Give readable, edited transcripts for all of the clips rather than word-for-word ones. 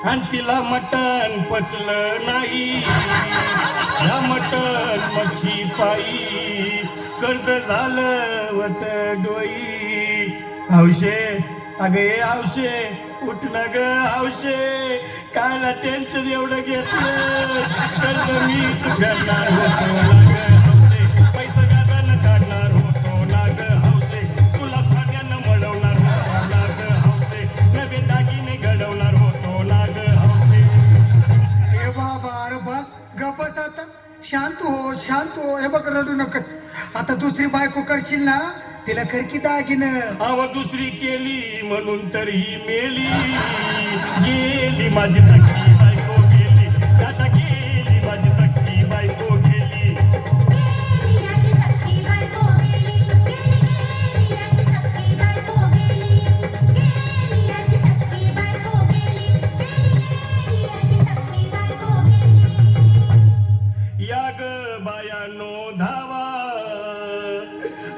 आणि तिला मटण पचलं नाही. या मटण मच्छी पायी कर्ज झालं वत डोई. हौशे अगे हौशे उठ ना ग हौशे, कायला टेन्शन एवढं घेतलं, कर्ज मीच फेडणार होतो ना ग हौशे, पैसा व्याजानं काढणार होतो ना ग हौशे, तुला सगळ्यांना मळवणार होतो ना ग हौशे, नवे दागिने घडवणार होतो ना ग हौशे. हे बाबा अरे बस गपस आता, शांत हो. हे बघ रडू नकस. आता दुसरी बायको करशील ना, तिला कर की दागिनं. अव दुसरी केली म्हणून तर ही मेली. गेली माझी सख्खी बायको गेली, दादा गेली माझी सख्खी बायको गेली. या ग बायानो धावा,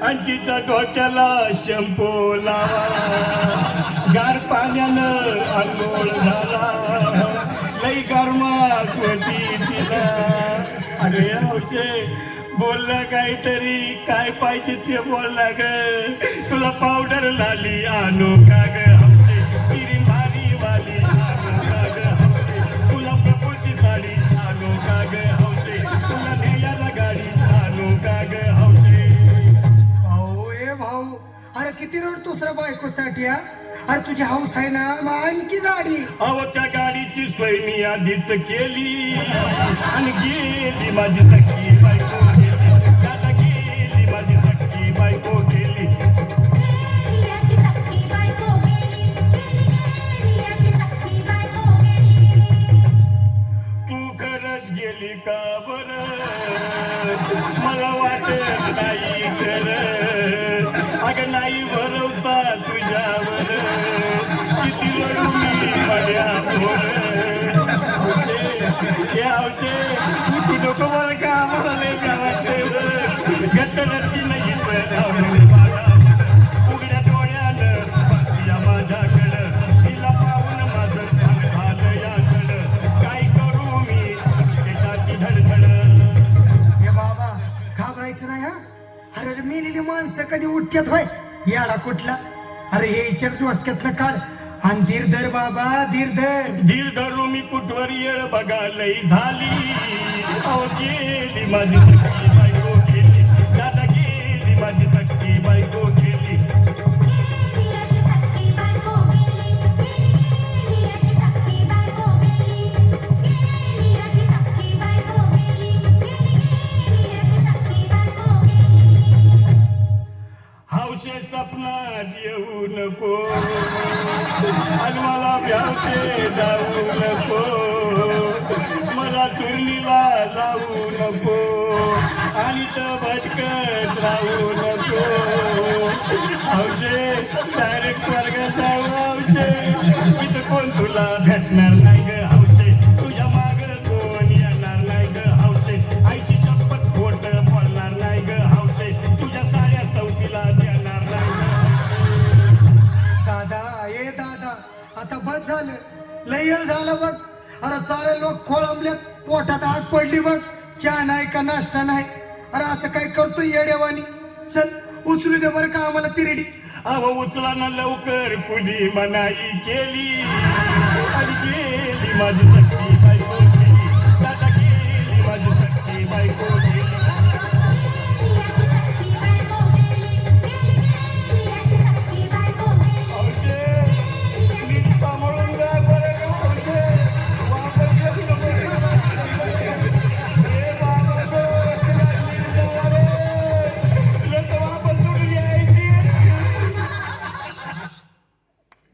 अंजीच्या डोक्याला शंपू लावा, गार पाण्यानं आंघोळ झाला, लई गरमास होती तिला. अरे हौशे बोललं काहीतरी, काय पाहिजे ते बोलला ग, तुला पावडर लाली आणू का ग हौशे, तिरी भारी वाली आणू का ग हौशे, तुला प्रभूची साडी आणू का ग हौशे, तुला नेयाला गाडी आणू का ग हौशे. भाऊ अरे किती रडतोस रे बायकोसाठी? अरे तुझी हौस आहे ना, मग आणखी गाडी. अहो त्या गाडीची सोय मी आधीच केली, आणि गेली माझी सख्खी बायको गेली, दादा गेली माझी सख्खी बायको गेली. तू खरंच गेली का बरं, मला वाटत नाही खरं, अगं नाही भरोसा तुझ्यावर, किती रडू मी माझ्यावर. हौशे हे हौशे तू नको बरं का, आम्हाला लय का वाटतं, गट्टरची नाही उघड्या डोळ्यानं या माझ्याकडं, तिला पाहून माझं काम झालं याकडं, काय करू मी त्याची धडधड. हे बाबा घाबरायचं नाही हा. अरे मेलेली माणसं कधी उठतात होय याला कुठला? अरे हे इच्छा डोसक्यातनं काढ आणि धीर धर बाबा, धीर धर. धीर धरू मी कुठवर येळ बघा लई झाली. अहो गेली माझी सख्खी बायको गेली, दादा गेली माझी सख्खी बायको गेली. हौशे सपनात येऊ नको, आणि मला भ्यावते जाऊ नको, मला चुरलीला लावू नको, आणि तर भटकत राहू नको. हौशे डायरेक्ट स्वर्गात जाऊ हौशे, इथं कोण तुला भेटणार नाही ग हौशे, तुझ्या माग कोण येणार नाही ग हौशे, आईची शपथ खोट बोलणार नाही ग हौशे, तुझ्या साऱ्या चौकीला देणार नाही ग हौशे. दादा ए दादा आता बस झालं, लय वेळ झालं बघ. अरे सारे लोक खोळंबल्यात, पोटात आग पडली बघ, चहा नाही का नाश्ता नाही. अरे असं काय करतोय येडेवानी? चल उचलू दे बरं का आम्हाला तिरडी. अहो उचला ना लवकर, कुणी मनाई केली, आणि गेली माझी सख्खी बायको गेली, दादा गेली माझी सख्खी बायको गेली.